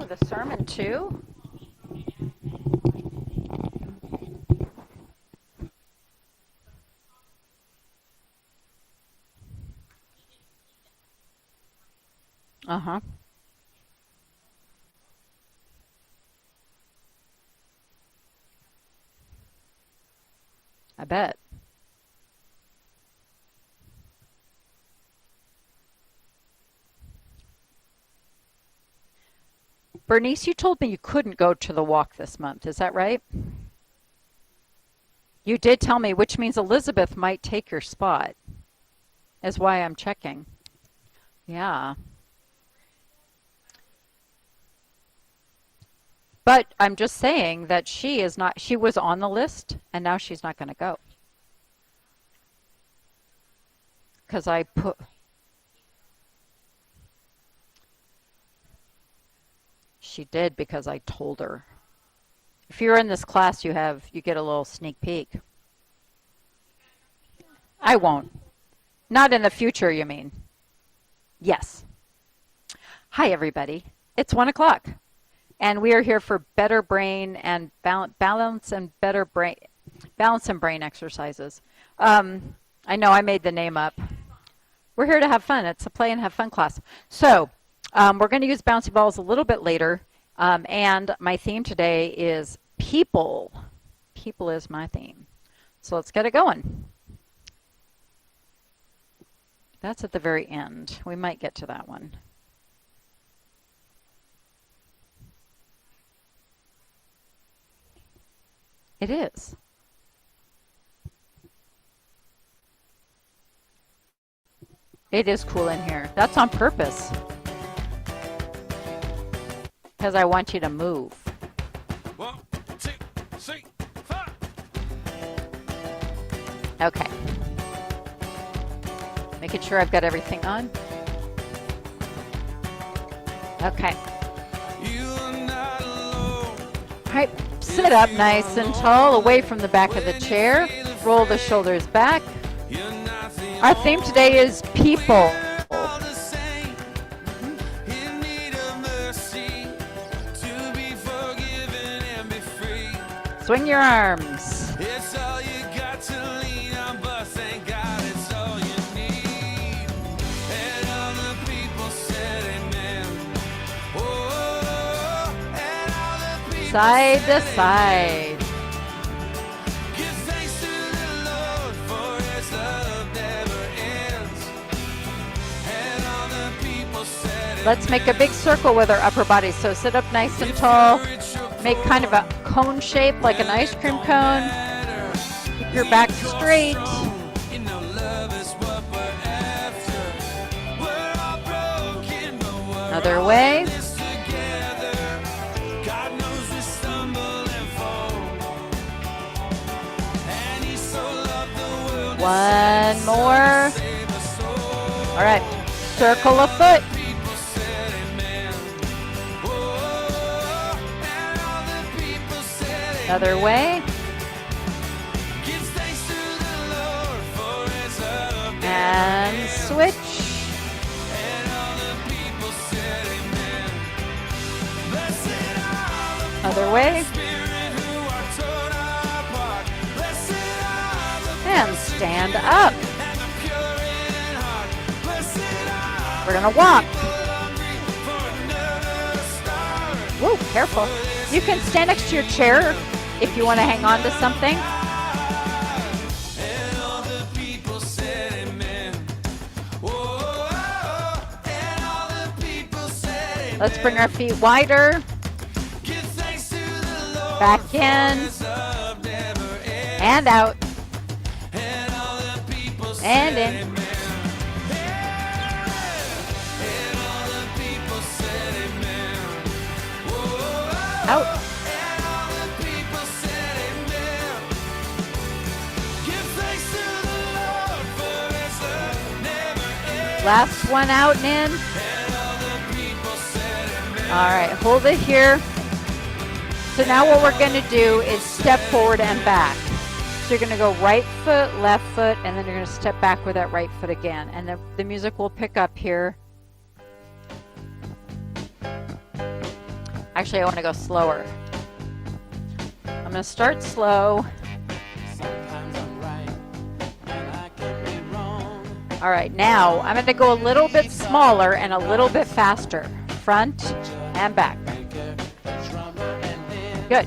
the sermon too? Uh-huh. I bet. Bernice, you told me you couldn't go to the walk this month. Is that right? You did tell me, which means Elizabeth might take your spot, is why I'm checking. Yeah. But I'm just saying that she is not, she was on the list and now she's not going to go. Because I put, she did because I told her. If you're in this class, you get a little sneak peek. I won't. Not in the future, you mean? Yes. Hi, everybody. It's 1 o'clock, and we are here for better brain and balance and brain exercises. I know I made the name up. We're here to have fun. It's a play and have fun class. So we're going to use bouncy balls a little bit later, and my theme today is people. People is my theme. So let's get it going. That's at the very end. We might get to that one. It is. It is cool in here. That's on purpose. Because I want you to move. 1, 2, 3, 4. Okay. Making sure I've got everything on. Okay. All right. Sit up nice and tall, away from the back of the chair. Roll the shoulders back. Our theme today is people. Swing your arms. It's all you got to lean on, but thank God it's all you need. And all the people said amen. Oh, and all the people Side to side. give thanks to the Lord for his love never ends. And all the people said Let's make a big circle with our upper body. So sit up nice and tall. Make kind of a cone shape like an ice cream cone. Keep your back straight. Another way. One more. All right. Circle a foot. Another way. And switch. Other way. And stand up. We're going to walk. Whoa, careful. You can stand next to your chair if you want to hang on to something. Let's bring our feet wider. Back in. And out. And in. Out. Last one out and in. All right, hold it here. So now what we're going to do is step forward and back. So you're going to go right foot, left foot, and then you're going to step back with that right foot again. And the music will pick up here. Actually, I want to go slower. I'm going to start slow. Sometimes I'm right, and I can be wrong. All right, now I'm going to go a little bit smaller and a little bit faster. Front and back. Good.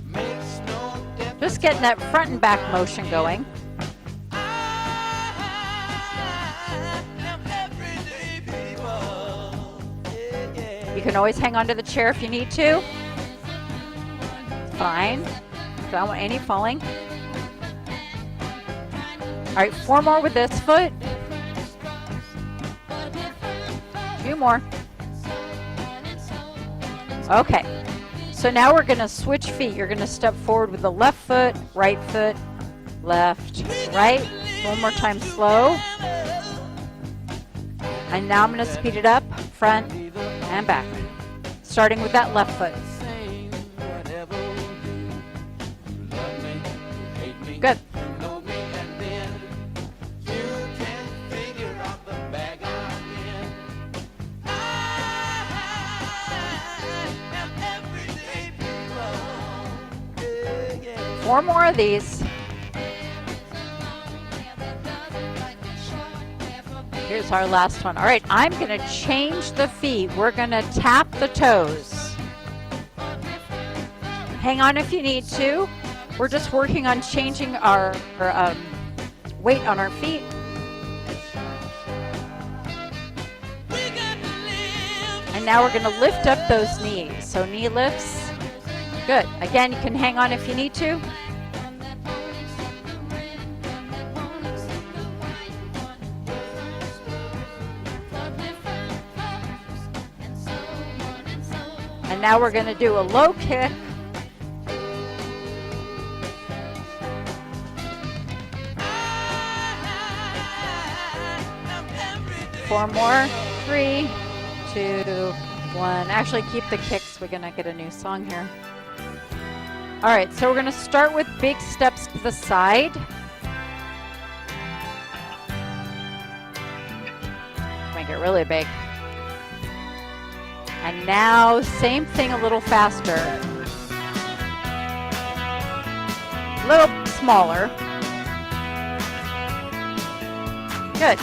Makes no difference. Just getting that front and back motion going. Everyday people. Yeah, yeah. You can always hang onto the chair if you need to. Fine. Don't want any falling. All right, 4 more with this foot. 2 more. Okay. So now we're going to switch feet. You're going to step forward with the left foot, left, right. One more time slow. And now I'm going to speed it up, front and back. Starting with that left foot. Saying whatever we do. Love me, hate me, Good. know me, and then you can figure out the bag I'm in. I am everyday people. Yeah, yeah. 4 more of these. Here's our last one. All right, I'm going to change the feet. We're going to tap the toes. Hang on if you need to. We're just working on changing our weight on our feet. We got to live. And now we're going to lift up those knees. So knee lifts. Good. Again, you can hang on if you need to. And now we're going to do a low kick. Four more. 3, 2, 1. Actually, keep the kicks. We're going to get a new song here. All right, so we're going to start with big steps to the side. Make it really big. And now, same thing, a little faster. A little smaller. Good.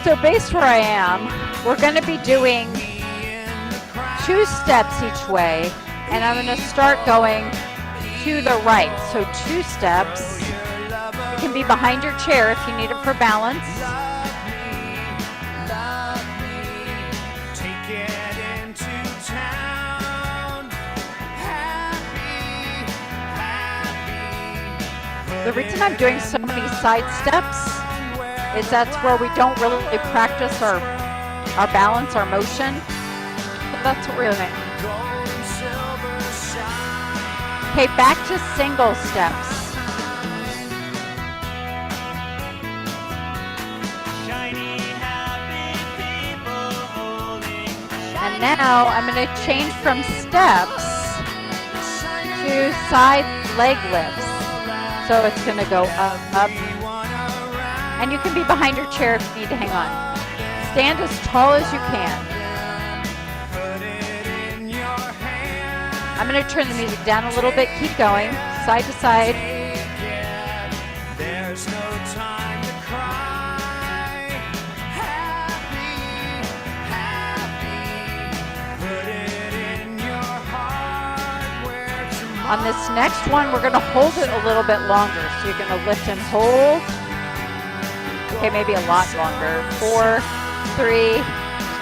So based where I am, we're going to be doing 2 steps each way. And I'm going to start going to the right. So 2 steps. You can be behind your chair if you need it for balance. The reason I'm doing so many side steps is that's where we don't really practice our balance, our motion. But that's what we're doing. Okay, back to single steps. And now I'm going to change from steps to side leg lifts. So it's going to go up. And you can be behind your chair if you need to hang on. Stand as tall as you can. I'm going to turn the music down a little bit. Keep going, side to side. There's no time to cry. Happy, put it in your heart where tomorrow. On this next one, we're going to hold it a little bit longer. So you're going to lift and hold. Okay, maybe a lot longer. 4, 3,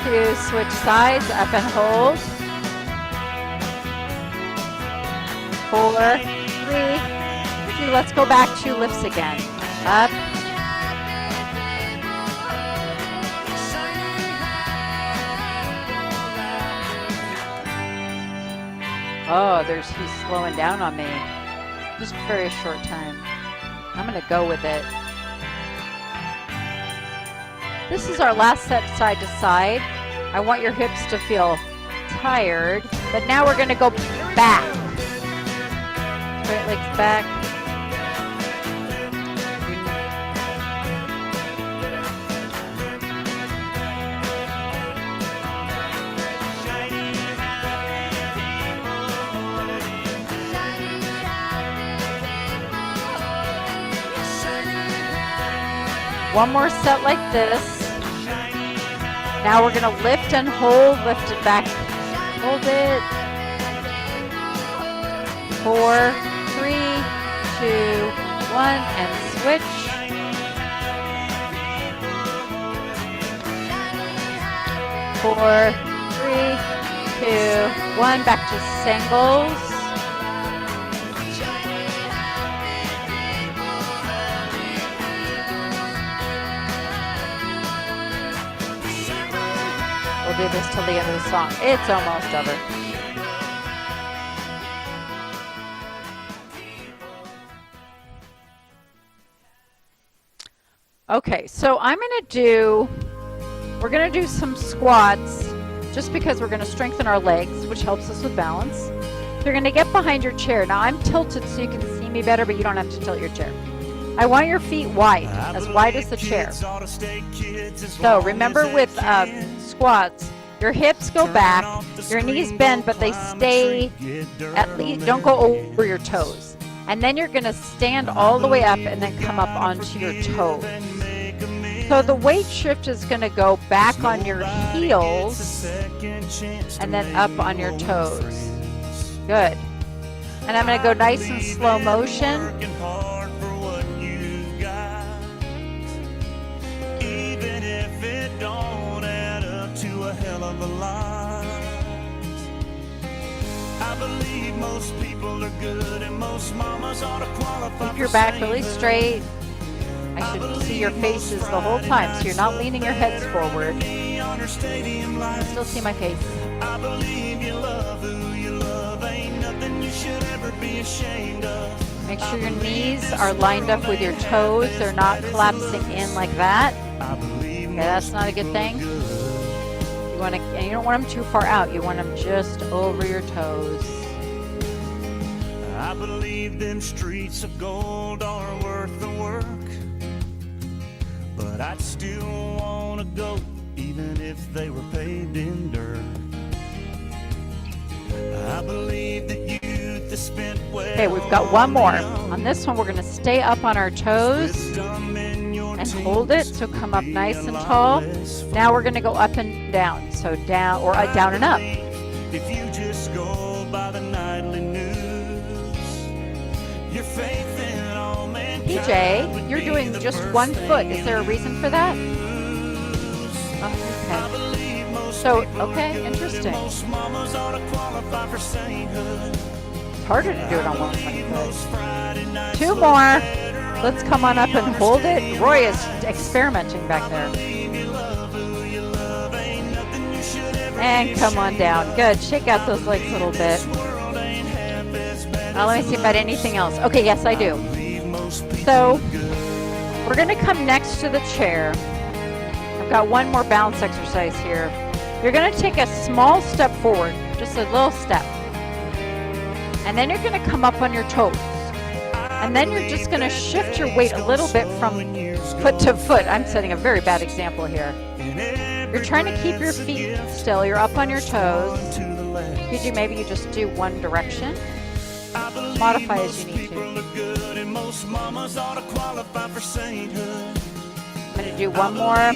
2, switch sides, up and hold. 4, 3, 2, let's go back to lifts again. Up. Oh, he's slowing down on me. Just a very short time. I'm going to go with it. This is our last set side to side. I want your hips to feel tired, but now we're going to go back. Straight legs back. one more set like this. Now we're gonna lift and hold, lift it back, hold it. 4, 3, 2, 1, and switch. 4, 3, 2, 1, back to singles. We'll do this till the end of the song. It's almost over. Okay, so we're gonna do some squats just because we're gonna strengthen our legs, which helps us with balance. You're gonna get behind your chair. Now I'm tilted so you can see me better, but you don't have to tilt your chair. I want your feet wide as the chair. So remember with squats, your hips go back, your knees bend, but they stay at least, don't go over your toes. And then you're gonna stand all the way up and then come up onto your toes. So the weight shift is gonna go back on your heels and then up on your toes. Good. And I'm gonna go nice and slow motion. Most people are good and most mamas ought to qualify. Keep your back really straight. I should see your faces the whole time, so you're not leaning your heads forward. Still see my face. I believe you love who you love. Ain't nothing you should ever be ashamed of. Make sure your knees are lined up with your toes. They're not collapsing in like that. Okay, that's not a good thing. You don't want them too far out. You want them just over your toes. I believe them streets of gold are worth the work, but I'd still want to go even if they were paved in dirt. I believe that youth is spent well. Okay, we've got one more. On this one, we're going to stay up on our toes and hold it, so come up nice and tall. Now we're going to go up and down, so down or down and up. If you just go by the nightly news, your faith in all mankind PJ, you're doing just one foot. Is there a reason for that? Okay. So, okay, interesting. It's harder to do it on one foot. 2 more. Let's come on up and hold it. Roy is experimenting back there. And come on down. Good. Shake out those legs a little bit. Now let me see if I had anything else. Okay, yes, I do. So we're going to come next to the chair. I've got one more balance exercise here. You're going to take a small step forward, just a little step. And then you're going to come up on your toes. And then you're just going to shift your weight a little bit from foot to foot. I'm setting a very bad example here. You're trying to keep your feet still. You're up on your toes. PJ, maybe you just do one direction. Modify as you need to. I'm going to do one more.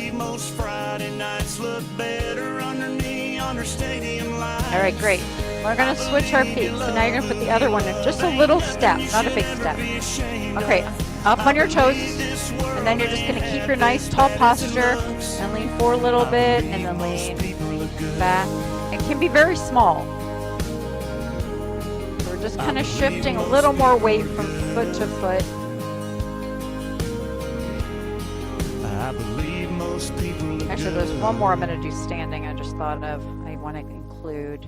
All right, great. We're going to switch our feet. So now you're going to put the other one in just a little step, not a big step. Okay, up on your toes. And then you're just going to keep your nice tall posture and lean forward a little bit and then lean back. It can be very small. We're just kind of shifting a little more weight from foot to foot. Actually, there's one more I'm going to do standing. I just thought of. I want to include.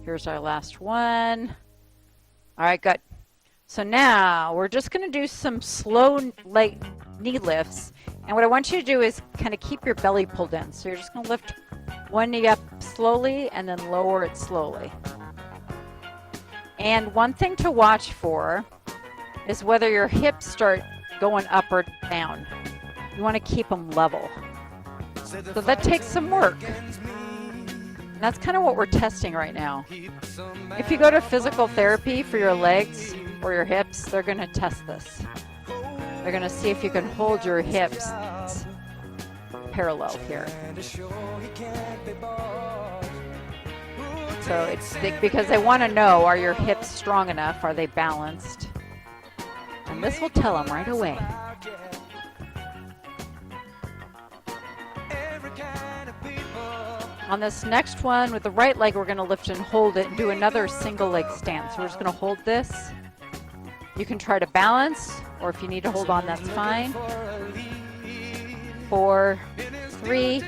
Here's our last one. All right, good. So now we're just going to do some slow knee lifts. And what I want you to do is kind of keep your belly pulled in. So you're just going to lift one knee up slowly and then lower it slowly. And one thing to watch for is whether your hips start going up or down. You want to keep them level. So that takes some work. And that's kind of what we're testing right now. If you go to physical therapy for your legs or your hips, they're going to test this. They're going to see if you can hold your hips parallel here. So it's because they want to know, are your hips strong enough? Are they balanced? And this will tell them right away. On this next one, with the right leg, we're going to lift and hold it and do another single leg stance. So we're just going to hold this. You can try to balance, or if you need to hold on, that's fine. 4, 3,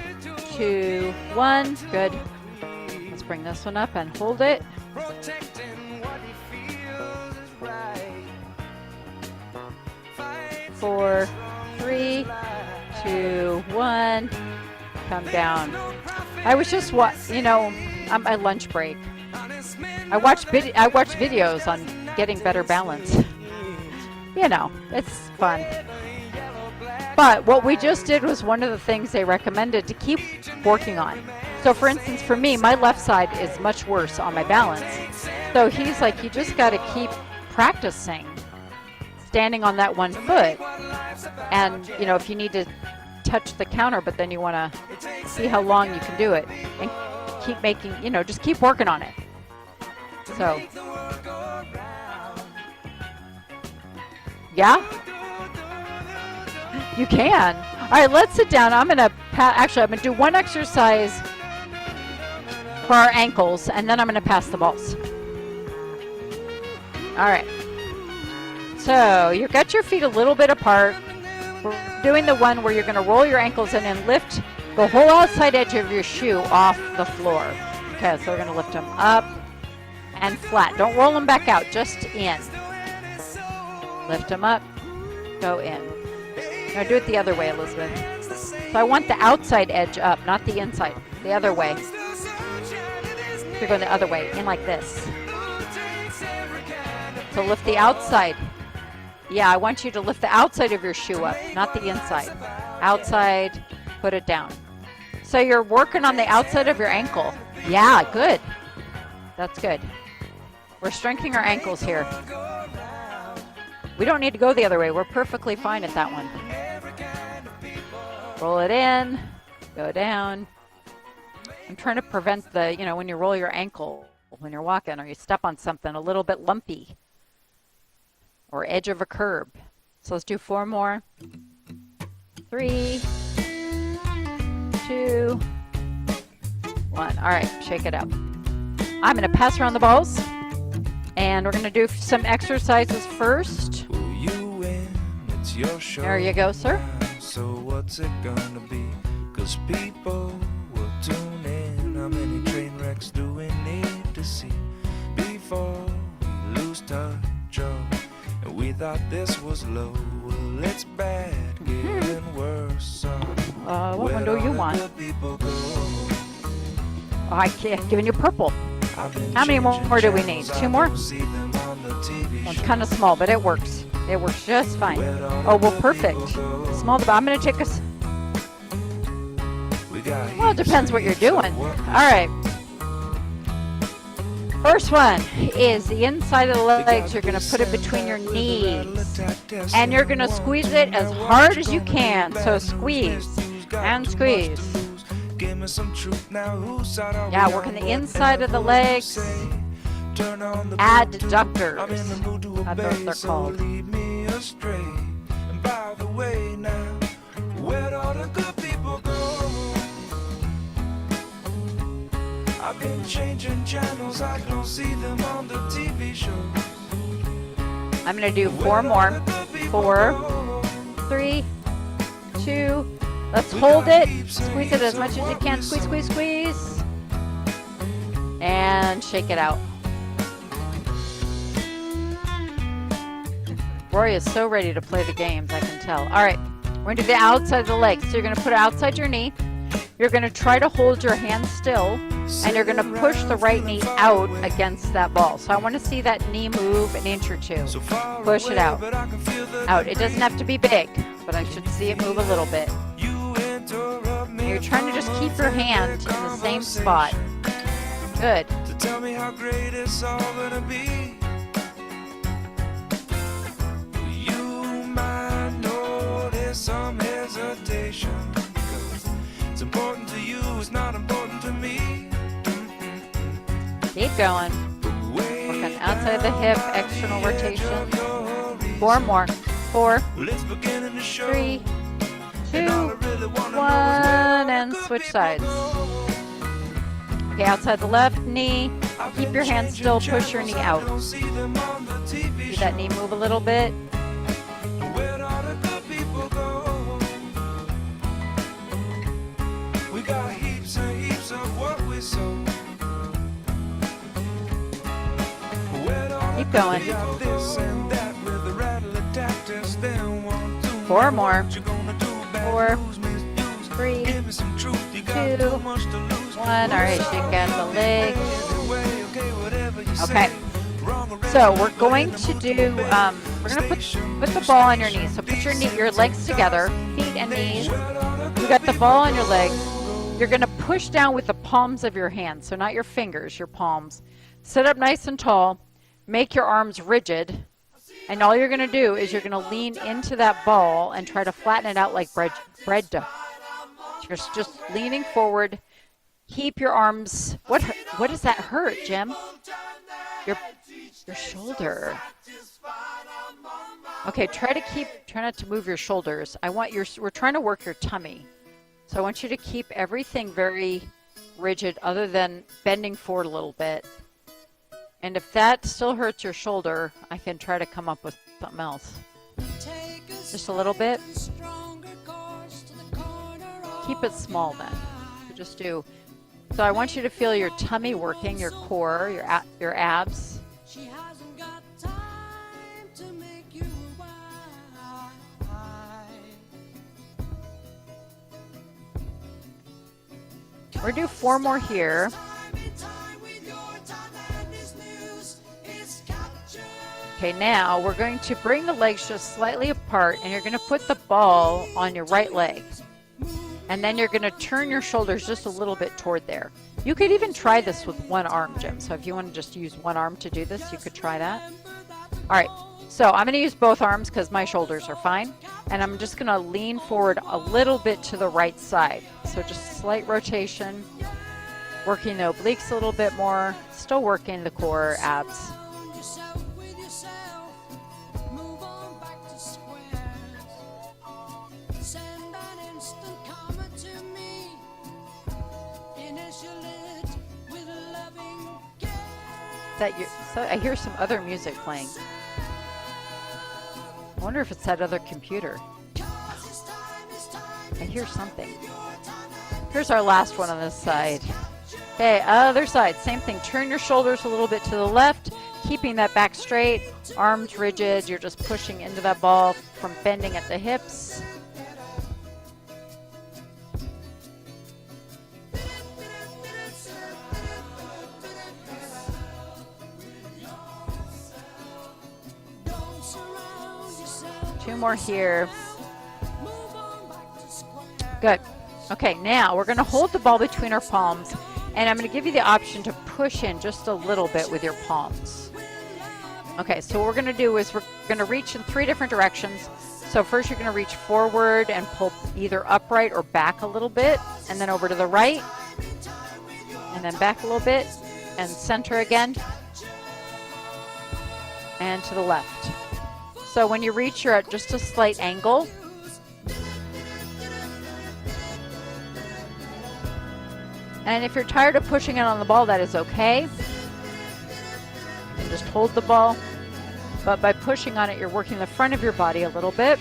2, 1. Good. Let's bring this one up and hold it. 4, 3, 2, 1. Come down. I was just on my lunch break. I watched videos on getting better balance. It's fun. But what we just did was one of the things they recommended to keep working on. So for instance, for me, my left side is much worse on my balance. So he's like, you just got to keep practicing standing on that one foot. And, if you need to touch the counter, but then you want to see how long you can do it and keep making, just keep working on it. So, yeah, you can. All right, let's sit down. I'm going to do one exercise for our ankles, and then I'm going to pass the balls. All right. So you've got your feet a little bit apart. We're doing the one where you're going to roll your ankles in and lift the whole outside edge of your shoe off the floor. Okay, so we're going to lift them up and flat. Don't roll them back out, just in. Lift them up, go in. Now do it the other way, Elizabeth. So I want the outside edge up, not the inside. The other way. You're going the other way, in like this. So lift the outside. Yeah, I want you to lift the outside of your shoe up, not the inside. Outside, put it down. So you're working on the outside of your ankle. Yeah, good. That's good. We're strengthening our ankles here. We don't need to go the other way. We're perfectly fine at that one. Roll it in, go down. I'm trying to prevent the, when you roll your ankle when you're walking or you step on something a little bit lumpy or edge of a curb. So let's do 4 more. 3, 2, 1. All right, shake it up. I'm going to pass around the balls, and we're going to do some exercises first. There you go, sir. So what's it gonna be? 'Cause people will tune in. How many train wrecks do we need to see before we lose touch? And we thought this was low. Well, it's bad, getting worse. What one do you want? I can't. Giving you purple. How many more do we need? 2 more? Well, it's kind of small, but it works. It works just fine. Oh, well, perfect. Small, but I'm going to take a... Well, it depends what you're doing. All right. First one is the inside of the legs. You're going to put it between your knees. And you're going to squeeze it as hard as you can. So squeeze and squeeze. Yeah, working the inside of the legs. Adductors. That's what they're called. And by the way now, where'd all the good people go? I've been changing channels, I don't see them on the TV shows. I'm going to do 4 more. 4, 3, 2. Let's hold it. Squeeze it as much as you can. Squeeze, squeeze, squeeze. And shake it out. Rory is so ready to play the games, I can tell. All right, we're going to do the outside of the legs. So you're going to put it outside your knee. You're going to try to hold your hand still, and you're going to push the right knee out against that ball. So I want to see that knee move an inch or 2. Push it out. Out. It doesn't have to be big, but I should see it move a little bit. And you're trying to just keep your hand in the same spot. Good. To tell me how great it's all going to be. Some hesitation, 'cause important to you is not important to me. Keep going. Working outside the hip, external rotation. 4 more. 4, Let's begin in the show. 3, 2, And all I really wanna 1, know is and where switch people sides. go. Okay, outside the left knee. I've Keep been your hands changing still, push your knee channels, I out. don't see them on the TV See that knee move a little bit? Where'd all the good people go? We got heaps and heaps of what we sow. Where'd all Keep the going. good people this and that with the rattle attack test then 1, 2. 4 more. What you gonna do? Bad 4, news, misuse. 3, Give me some truth. You got 2, too much to lose. 1. All right, shake out the leg. Okay, whatever you Okay. say. Wrong or right, So we're but going in the to mood do, to obey. we're going to put the ball on your knees. So put your legs together, feet and knees. You got the ball on your leg. You're going to push down with the palms of your hands. So not your fingers, your palms. Sit up nice and tall. Make your arms rigid. And all you're going to do is you're going to lean into that ball and try to flatten it out like bread dough. Just leaning forward. Keep your arms. What does that hurt, Jim? Your shoulder. Okay, try not to move your shoulders. We're trying to work your tummy. So I want you to keep everything very rigid other than bending forward a little bit. And if that still hurts your shoulder, I can try to come up with something else. Just a little bit. Keep it small then. Just do. So I want you to feel your tummy working, your core, your abs. We're going to do 4 more here. Okay, now we're going to bring the legs just slightly apart, and you're going to put the ball on your right leg. And then you're going to turn your shoulders just a little bit toward there. You could even try this with one arm, Jim. So if you want to just use one arm to do this, you could try that. All right, so I'm going to use both arms because my shoulders are fine. And I'm just going to lean forward a little bit to the right side. So just slight rotation, working the obliques a little bit more, still working the core, abs. So I hear some other music playing. I wonder if it's that other computer. I hear something. Here's our last one on this side. Okay, other side, same thing. Turn your shoulders a little bit to the left, keeping that back straight, arms rigid. You're just pushing into that ball from bending at the hips. Two more here. Good. Okay, now we're going to hold the ball between our palms, and I'm going to give you the option to push in just a little bit with your palms. Okay, so what we're going to do is we're going to reach in 3 different directions. So first you're going to reach forward and pull either upright or back a little bit, and then over to the right, and then back a little bit, and center again, and to the left. So when you reach, you're at just a slight angle. And if you're tired of pushing it on the ball, that is okay. You can just hold the ball. But by pushing on it, you're working the front of your body a little bit.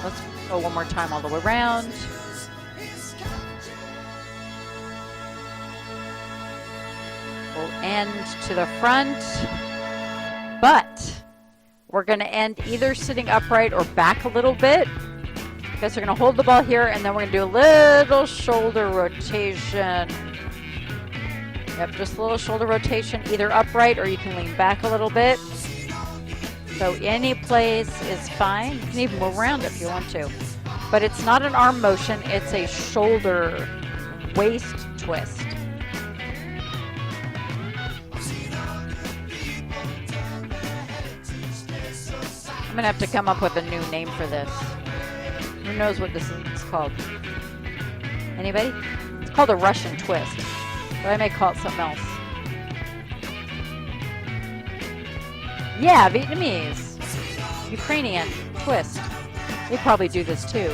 Let's go one more time all the way around. We'll end to the front, but we're going to end either sitting upright or back a little bit. Because we're going to hold the ball here, and then we're going to do a little shoulder rotation. Yep, just a little shoulder rotation, either upright or you can lean back a little bit. So any place is fine. You can even move around if you want to. but it's not an arm motion, it's a shoulder waist twist. I'm gonna have to come up with a new name for this. Who knows what this is called? Anybody? It's called a Russian twist, but I may call it something else. Yeah, Vietnamese, Ukrainian twist. They probably do this too.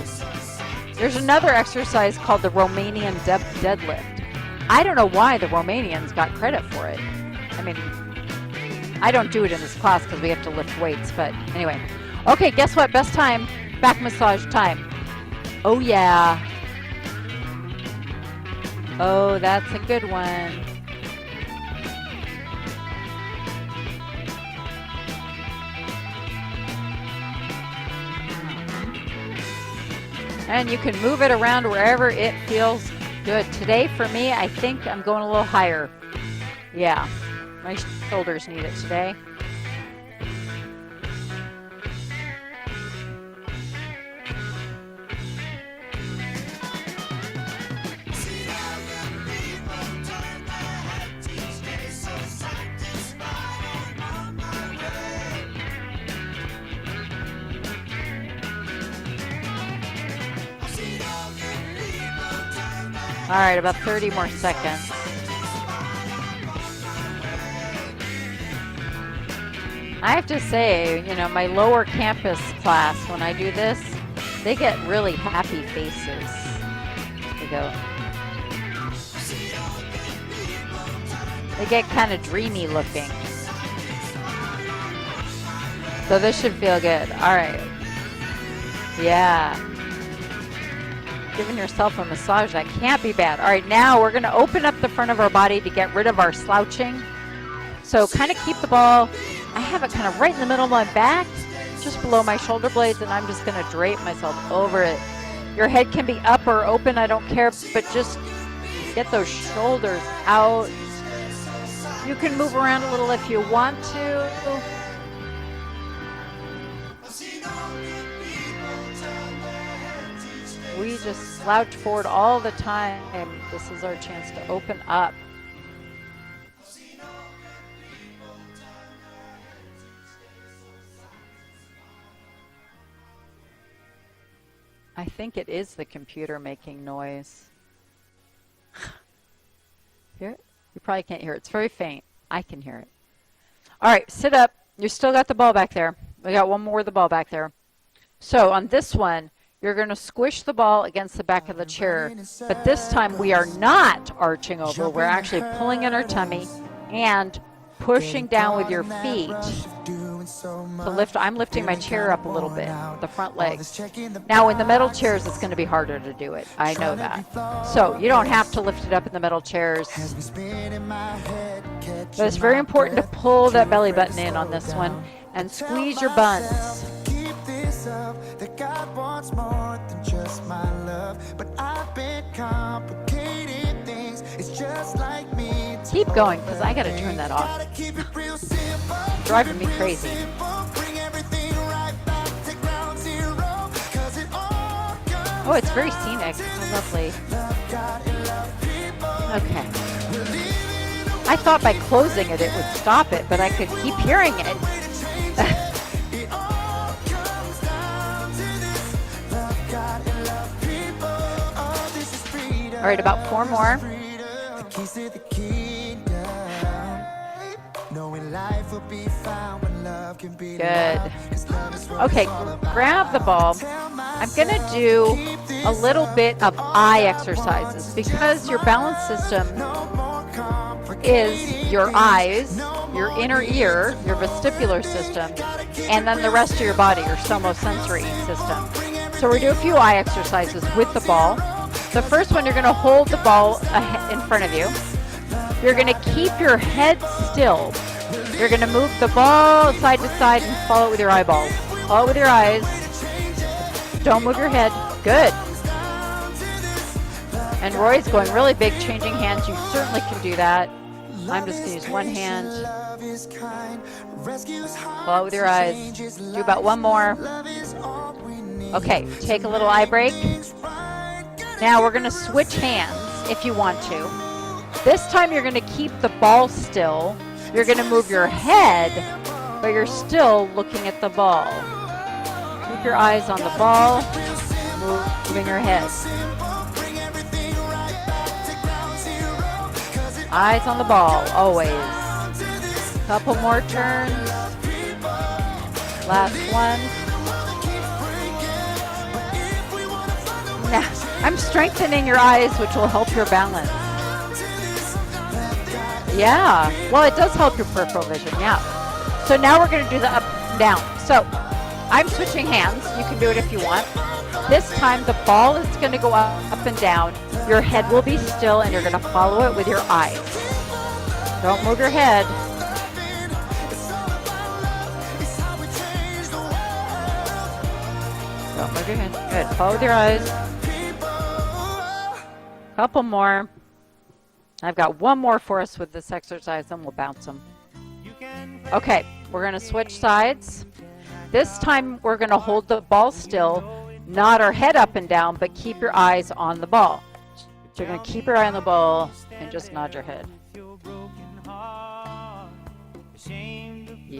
There's another exercise called the Romanian deadlift. I don't know why the Romanians got credit for it. I mean, I don't do it in this class because we have to lift weights, but anyway. Okay, guess what? Best time, back massage time. Oh yeah. Oh, that's a good one. And you can move it around wherever it feels good. Today, for me, I think I'm going a little higher. Yeah, my shoulders need it today. All right, about 30 more seconds. I have to say, you know, my lower campus class, when I do this, they get really happy faces. They go. They get kind of dreamy looking. So this should feel good. All right. Yeah. Giving yourself a massage, that can't be bad. All right, now we're gonna open up the front of our body to get rid of our slouching. So kind of keep the ball, I have it kind of right in the middle of my back, just below my shoulder blades, and I'm just gonna drape myself over it. Your head can be up or open, I don't care, but just get those shoulders out. You can move around a little if you want to. We just slouch forward all the time. This is our chance to open up. I think it is the computer making noise. Hear it? You probably can't hear it. It's very faint. I can hear it. All right, sit up. You still got the ball back there. We got one more of the ball back there. So on this one, you're going to squish the ball against the back of the chair, but this time we are not arching over. We're actually pulling in our tummy and pushing down with your feet to lift. I'm lifting my chair up a little bit, the front legs. Now in the metal chairs, it's going to be harder to do it. I know that. So you don't have to lift it up in the metal chairs. But it's very important to pull that belly button in on this one and squeeze your buns. That God wants more than just my love, but I've been complicated things. It's just like me. Keep going, because I got to turn that off. Driving me crazy. Oh, it's very scenic. Oh, lovely. Okay. I thought by closing it, it would stop it, but I could keep hearing it. All right, about 4 more. Good. Okay, grab the ball. I'm going to do a little bit of eye exercises because your balance system is your eyes, your inner ear, your vestibular system, and then the rest of your body, your somosensory system. So we're going to do a few eye exercises with the ball. The first one, you're going to hold the ball in front of you. You're going to keep your head still. You're going to move the ball side to side and follow it with your eyeballs. Follow it with your eyes. Don't move your head. Good. And Roy's going really big, changing hands. You certainly can do that. I'm just going to use one hand. Follow it with your eyes. Do about one more. Okay, take a little eye break. Now we're going to switch hands if you want to. This time you're going to keep the ball still. You're going to move your head, but you're still looking at the ball. Keep your eyes on the ball, moving your head. Eyes on the ball, always. Couple more turns. Last one. Now, I'm strengthening your eyes, which will help your balance. Yeah, well, it does help your peripheral vision, yeah. So now we're going to do the up and down. So I'm switching hands. You can do it if you want. This time the ball is going to go up and down. Your head will be still, and you're going to follow it with your eyes. Don't move your head. Don't move your head. Good. Follow with your eyes. Couple more. I've got one more for us with this exercise, and we'll bounce them. Okay, we're going to switch sides. This time we're going to hold the ball still, nod our head up and down, but keep your eyes on the ball. So you're going to keep your eye on the ball and just nod your head. You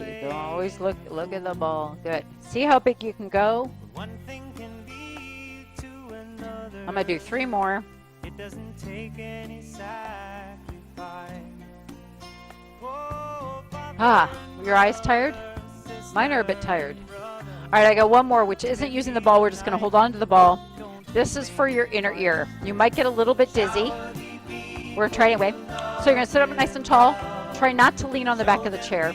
can always look at the ball. Good. See how big you can go? I'm going to do 3 more. It doesn't take any sacrifice. Your eyes tired? Mine are a bit tired. All right, I got one more, which isn't using the ball. We're just going to hold on to the ball. This is for your inner ear. You might get a little bit dizzy. We're trying anyway. So you're going to sit up nice and tall. Try not to lean on the back of the chair.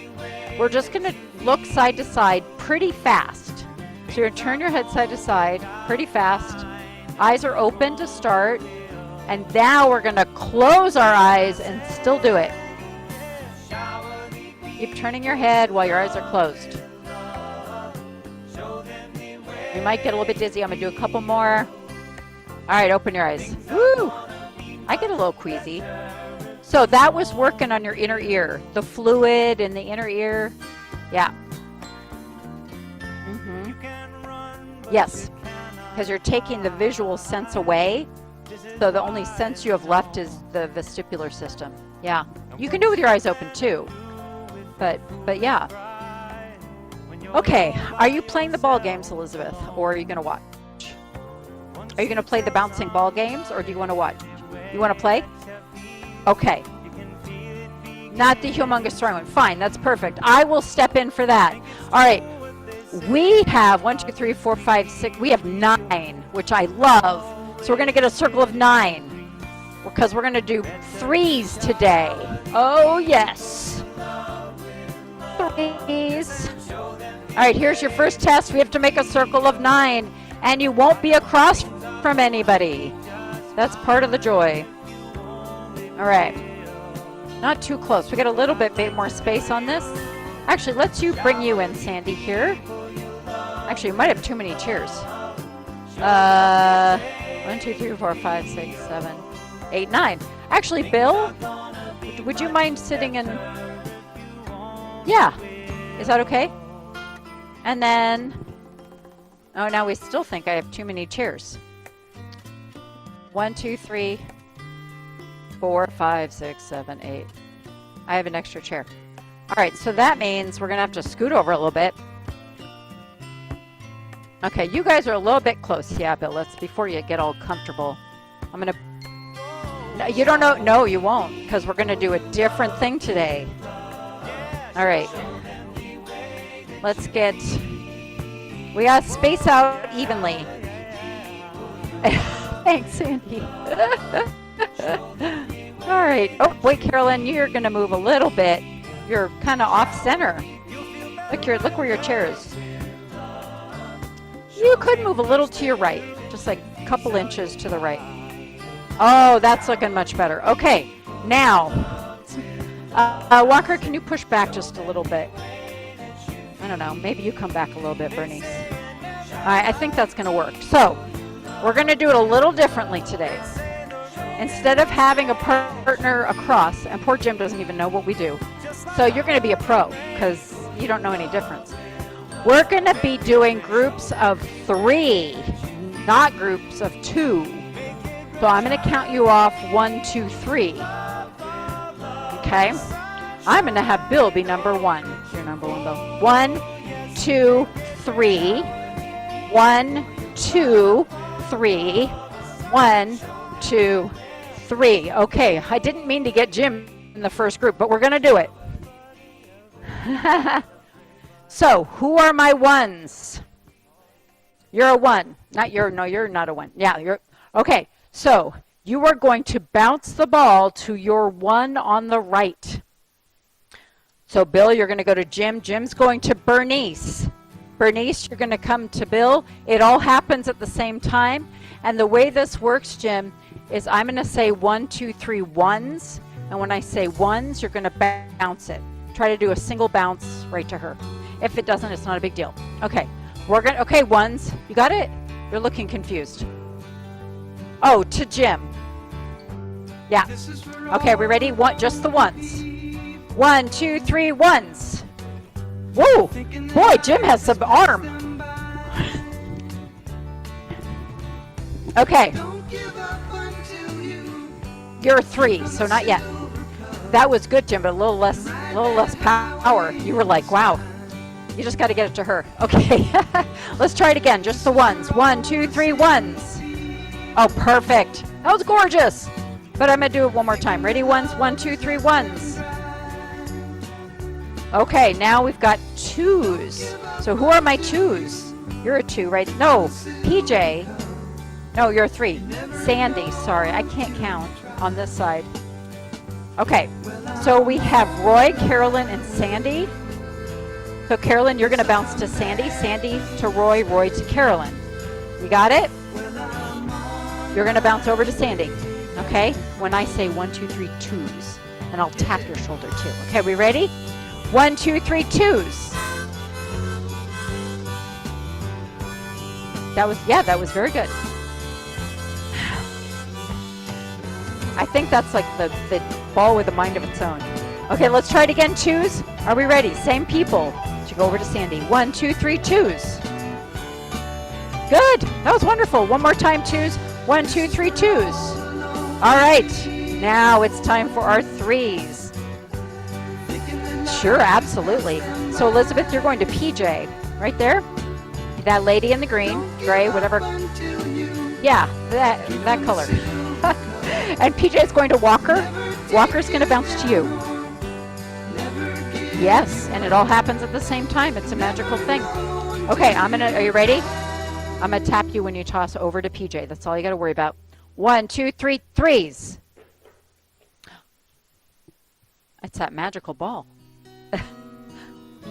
We're just going to look side to side pretty fast. So you're going to turn your head side to side pretty fast. Eyes are open to start. And now we're going to close our eyes and still do it. Keep turning your head while your eyes are closed. You might get a little bit dizzy. I'm going to do a couple more. All right, open your eyes. Woo! I get a little queasy. So that was working on your inner ear. The fluid in the inner ear. Yeah. Yes. Because you're taking the visual sense away. So the only sense you have left is the vestibular system. Yeah. You can do it with your eyes open too. But yeah. Okay. Are you playing the ball games, Elizabeth? Or are you going to watch? Are you going to play the bouncing ball games, or do you want to watch? You want to play? Okay. Not the humongous throwing one. Fine. That's perfect. I will step in for that. All right. We have 1, 2, 3, 4, 5, 6. We have 9, which I love. So we're going to get a circle of 9 because we're going to do 3s today. Oh, yes. 3s. All right, here's your first test. We have to make a circle of 9, and you won't be across from anybody. That's part of the joy. All right. Not too close. We got a little bit more space on this. Actually, let's bring you in, Sandy, here. Actually, you might have too many chairs. 1, 2, 3, 4, 5, 6, 7, 8, 9. Actually, Bill, would you mind sitting in? Yeah. Is that okay? And then, oh, now we still think I have too many chairs. 1, 2, 3, 4, 5, 6, 7, 8. I have an extra chair. All right, so that means we're going to have to scoot over a little bit. Okay, you guys are a little bit close. Yeah, Bill, let's, before you get all comfortable. I'm going to, no, you don't know, no, you won't, because we're going to do a different thing today. All right. Let's get, we got to space out evenly. Thanks, Sandy. All right. Oh, wait, Carolyn, you're going to move a little bit. You're kind of off center. Look where your chair is. You could move a little to your right, just like a couple inches to the right. Oh, that's looking much better. Okay, now, Walker, can you push back just a little bit? I don't know. Maybe you come back a little bit, Bernice. All right, I think that's going to work. So we're going to do it a little differently today. Instead of having a partner across, and poor Jim doesn't even know what we do, so you're going to be a pro because you don't know any difference. We're going to be doing groups of 3, not groups of 2. So I'm going to count you off 1, 2, 3. Okay? I'm going to have Bill be number 1. You're number 1, Bill. 1, 2, 3. 1, 2, 3. 1, 2, 3. Okay, I didn't mean to get Jim in the first group, but we're going to do it. So, who are my ones? You're a 1. No, you're not a 1. Yeah, you're, okay. So, you are going to bounce the ball to your 1 on the right. So, Bill, you're going to go to Jim. Jim's going to Bernice. Bernice, you're going to come to Bill. It all happens at the same time. And the way this works, Jim, is I'm going to say 1, 2, 3 ones. And when I say ones, you're going to bounce it. Try to do a single bounce right to her. If it doesn't, it's not a big deal. Okay, okay, ones. You got it? You're looking confused. Oh, to Jim. Yeah. Okay, we ready? Just the ones. 1, 2, 3 ones. Whoa, boy, Jim has some arm. Okay. You're 3, so not yet. That was good, Jim, but a little less power. You were like, wow. You just got to get it to her. Okay. Let's try it again. Just the ones. 1, 2, 3 ones. Oh, perfect. That was gorgeous. But I'm going to do it one more time. Ready? Ones. 1, 2, 3 ones. Okay, now we've got 2s. So who are my 2s? You're a 2, right? No, PJ. No, you're a 3. Sandy, sorry. I can't count on this side. Okay, so we have Roy, Carolyn, and Sandy. So Carolyn, you're going to bounce to Sandy. Sandy to Roy, Roy to Carolyn. You got it? You're going to bounce over to Sandy. Okay? When I say 1, 2, 3, 2s, and I'll tap your shoulder too. Okay, we ready? 1, 2, 3, 2s. That was very good. I think that's like the ball with a mind of its own. Okay, let's try it again. 2s. Are we ready? Same people. To go over to Sandy. 1, 2, 3, 2s. Good. That was wonderful. One more time, 2s. 1, 2, 3, 2s. All right. Now it's time for our 3s. Sure, absolutely. So Elizabeth, you're going to PJ. Right there. That lady in the green, gray, whatever. Yeah, that color. And PJ is going to Walker. Walker's going to bounce to you. Yes, and it all happens at the same time. It's a magical thing. Okay, are you ready? I'm going to tap you when you toss over to PJ. That's all you got to worry about. 1, 2, 3, 3s. It's that magical ball.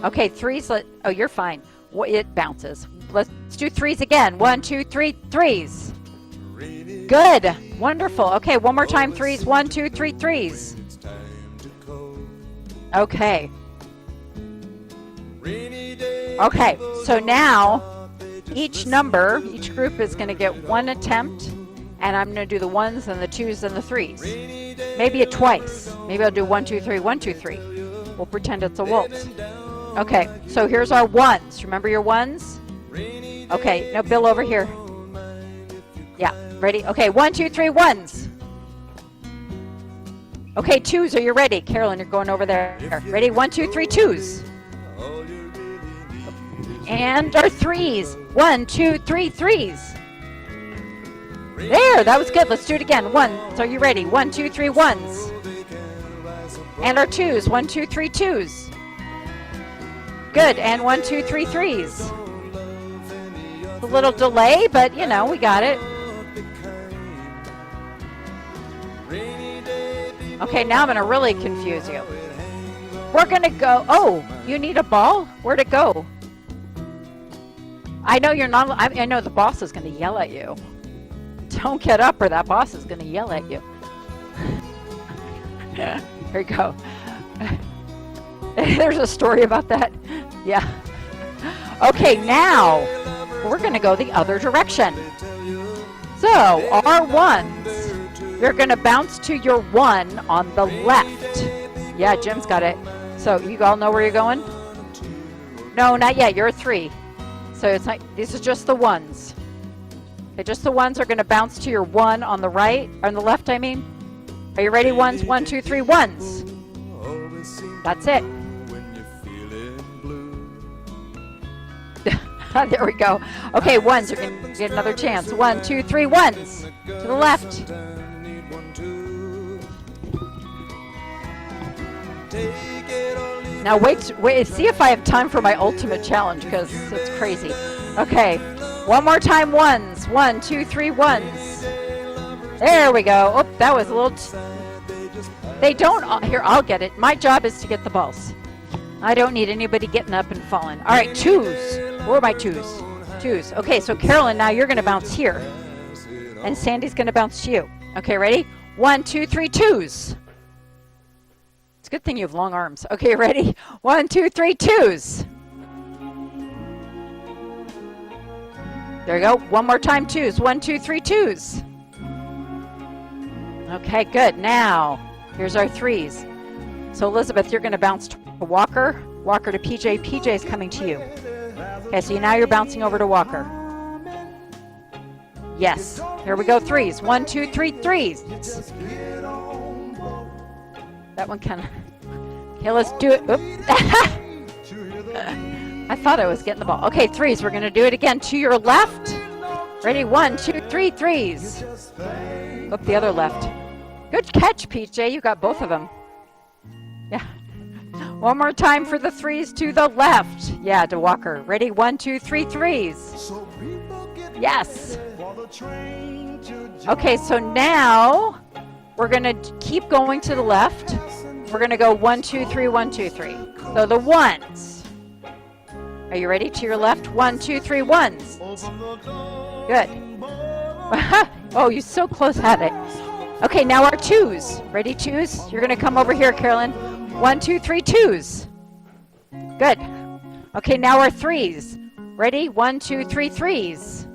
Okay, 3s. Oh, you're fine. It bounces. Let's do 3s again. 1, 2, 3, 3s. Good. Wonderful. Okay, one more time. 3s. 1, 2, 3, 3s. Okay. Okay, so now each group is going to get 1 attempt, and I'm going to do the 1s and the 2s and the 3s. Maybe it twice. Maybe I'll do 1, 2, 3, 1, 2, 3. We'll pretend it's a waltz. Okay, so here's our 1s. Remember your 1s? Okay, now Bill over here. Yeah, ready? Okay, 1, 2, 3, 1s. Okay, 2s, are you ready? Carolyn, you're going over there. Ready? 1, 2, 3, 2s. And our 3s. 1, 2, 3, 3s. There, that was good. Let's do it again. 1s, are you ready? 1, 2, 3, 1s. And our 2s. 1, 2, 3, 2s. Good, and 1, 2, 3, 3s. A little delay, but you know, we got it. Okay, now I'm going to really confuse you. We're going to go, oh, you need a ball? Where'd it go? I know you're not, I know the boss is going to yell at you. Don't get up or that boss is going to yell at you. Here you go. There's a story about that. Yeah. Okay, now we're going to go the other direction. So, our 1s, you're going to bounce to your 1 on the left. Yeah, Jim's got it. So, you all know where you're going? No, not yet. You're a 3. So it's not, these are just the ones. Okay, just the ones are going to bounce to your 1 on the right, or on the left, I mean. Are you ready? Ones, 1, 2, 3, ones. That's it. There we go. Okay, ones are going to get another chance. 1, 2, 3, ones. To the left. Now wait, see if I have time for my ultimate challenge, because it's crazy. Okay, one more time, ones. 1, 2, 3, ones. There we go. Oh, that was a little... They don't... Here, I'll get it. My job is to get the balls. I don't need anybody getting up and falling. All right, 2s. Where are my 2s? 2s. Okay, so Carolyn, now you're going to bounce here. And Sandy's going to bounce to you. Okay, ready? 1, 2, 3, 2s. It's a good thing you have long arms. Okay, ready? 1, 2, 3, 2s. There you go. One more time, 2s. 1, 2, 3, 2s. Okay, good. Now, here's our 3s. So Elizabeth, you're going to bounce to Walker. Walker to PJ. PJ is coming to you. Okay, so now you're bouncing over to Walker. Yes. Here we go. 3s. 1, 2, 3, 3s. That one kind of... Okay, let's do it. Oop. I thought I was getting the ball. Okay, 3s. We're going to do it again. To your left. Ready? 1, 2, 3, 3s. Up the other left. Good catch, PJ. You got both of them. Yeah. One more time for the 3s to the left. Yeah, to Walker. Ready? 1, 2, 3, 3s. Yes. Okay, so now we're going to keep going to the left. We're going to go 1, 2, 3, 1, 2, 3. So the ones. Are you ready? To your left. 1, 2, 3, ones. Good. Oh, you're so close at it. Okay, now our 2s. Ready, 2s? You're going to come over here, Carolyn. 1, 2, 3, 2s. Good. Okay, now our 3s. Ready? 1, 2, 3, 3s.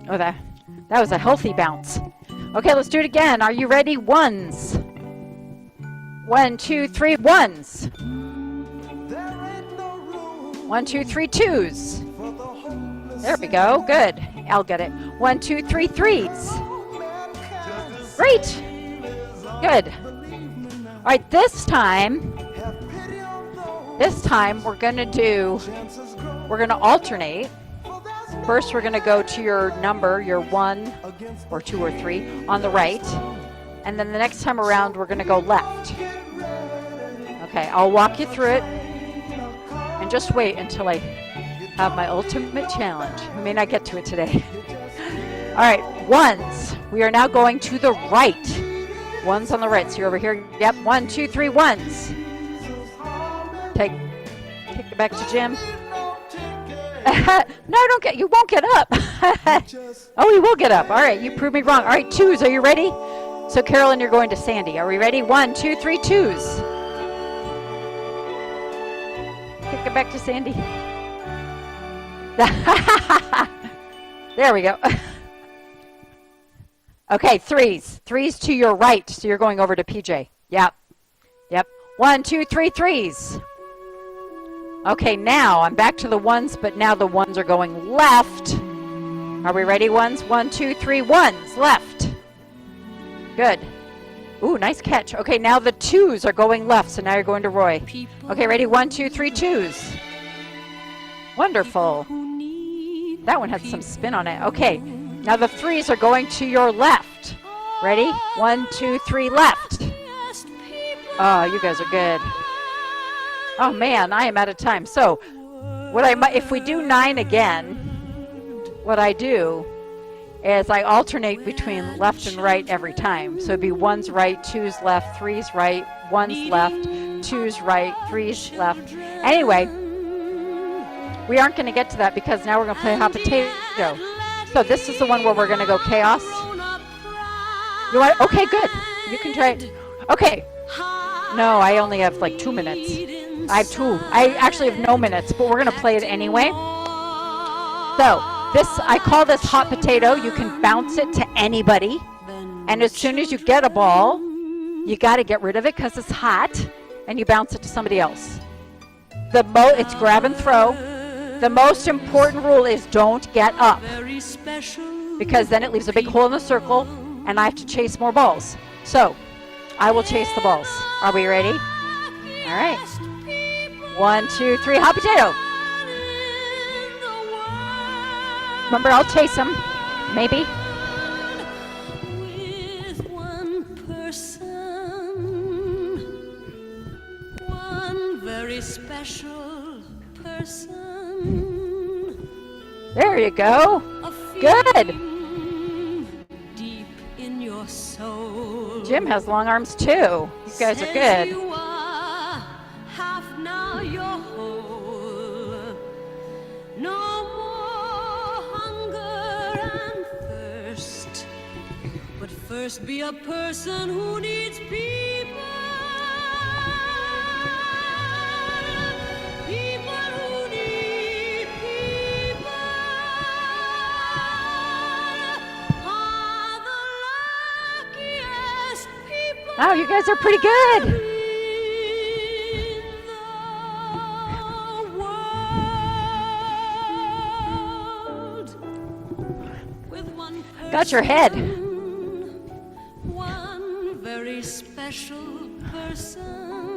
Oh, that was a healthy bounce. Okay, let's do it again. Are you ready? 1s. 1, 2, 3, 1s. 1, 2, 3, 2s. There we go. Good. I'll get it. 1, 2, 3, 3s. Great. Good. All right, this time we're going to alternate. First, we're going to go to your number, your 1 or 2 or 3 on the right. And then the next time around, we're going to go left. Okay, I'll walk you through it. And just wait until I have my ultimate challenge. I may not get to it today. All right, ones. We are now going to the right. Ones on the right. So you're over here. Yep, 1, 2, 3, ones. Take it back to Jim. No, you won't get up. Oh, you will get up. All right, you proved me wrong. All right, 2s, are you ready? So Carolyn, you're going to Sandy. Are we ready? 1, 2, 3, 2s. Take it back to Sandy. There we go. Okay, 3s. 3s to your right. So you're going over to PJ. Yep. 1, 2, 3, 3s. Okay, now I'm back to the 1s, but now the 1s are going left. Are we ready, 1s? 1, 2, 3, 1s. Left. Good. Ooh, nice catch. Okay, now the 2s are going left, so now you're going to Roy. Okay, ready? 1, 2, 3, 2s. Wonderful. That one had some spin on it. Okay, now the 3s are going to your left. Ready? 1, 2, 3, left. Oh, you guys are good. Oh man, I am out of time. So, if we do 9 again, what I do is I alternate between left and right every time. So it'd be 1s right, 2s left, 3s right, 1s left, 2s right, 3s left. Anyway, we aren't going to get to that because now we're going to play hot potato. So this is the one where we're going to go chaos. You want? Okay, good. You can try it. Okay. No, I only have like 2 minutes. I have 2. I actually have no minutes, but we're going to play it anyway. So I call this hot potato. You can bounce it to anybody. And as soon as you get a ball, you got to get rid of it because it's hot. And you bounce it to somebody else. It's grab and throw. The most important rule is don't get up, because then it leaves a big hole in the circle and I have to chase more balls. So I will chase the balls. Are we ready? All right. 1, 2, 3, hot potato. Remember, I'll chase them. Maybe. With one person, one very special person. There you go. A Good. feeling deep in your soul. Jim has long arms too. You guys are Says good. You are half now your whole. No more hunger and thirst, but first be a person who needs people. People who need people are the luckiest people. Oh, you guys are pretty good. in the world. With one Got your head. person, one very special person,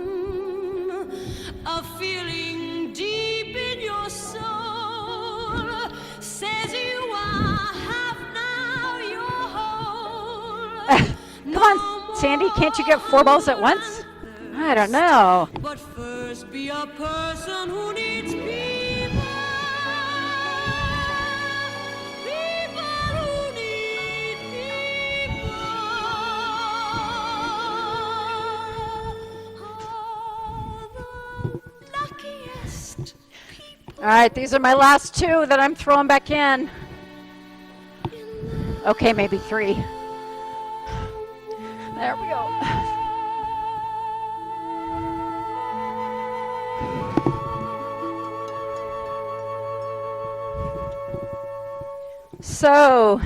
a feeling deep in your soul says you are half now your whole. Come on, Sandy, can't you get 4 balls at once? I don't know. But first be a person who needs people. People who need people are the luckiest people All right, these are my last 2 that I'm throwing back in. in Okay, maybe 3. There we go. So,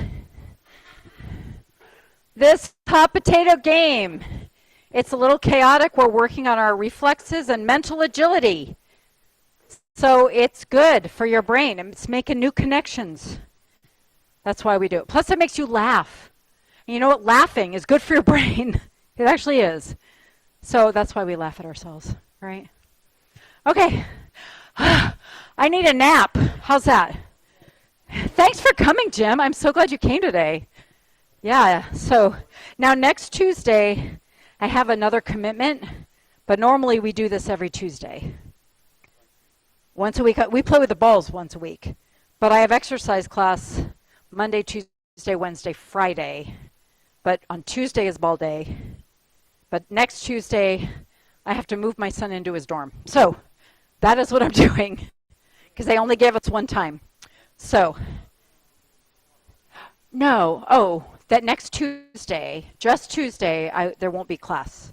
this hot potato game, it's a little chaotic. We're working on our reflexes and mental agility. So it's good for your brain. It's making new connections. That's why we do it. Plus, it makes you laugh. And you know what? Laughing is good for your brain. It actually is. So that's why we laugh at ourselves, right? Okay. I need a nap. How's that? Thanks for coming, Jim. I'm so glad you came today. Yeah, so now next Tuesday, I have another commitment, but normally we do this every Tuesday. Once a week. We play with the balls once a week, but I have exercise class Monday, Tuesday, Wednesday, Friday, but on Tuesday is ball day. But next Tuesday, I have to move my son into his dorm. So that is what I'm doing, because they only gave us one time. So, no, that next Tuesday, just Tuesday, there won't be class.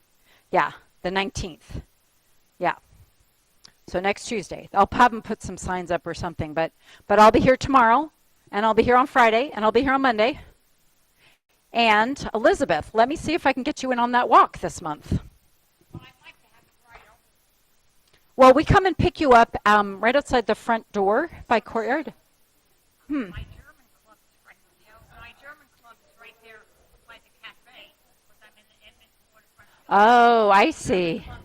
Yeah, the 19th. Yeah. So next Tuesday. I'll have them put some signs up or something, but I'll be here tomorrow, and I'll be here on Friday, and I'll be here on Monday. And Elizabeth, let me see if I can get you in on that walk this month. Well, we come and pick you up right outside the front door by Courtyard. My German club is right there by the cafe, because I'm in the Edmonton waterfront. Oh, I see.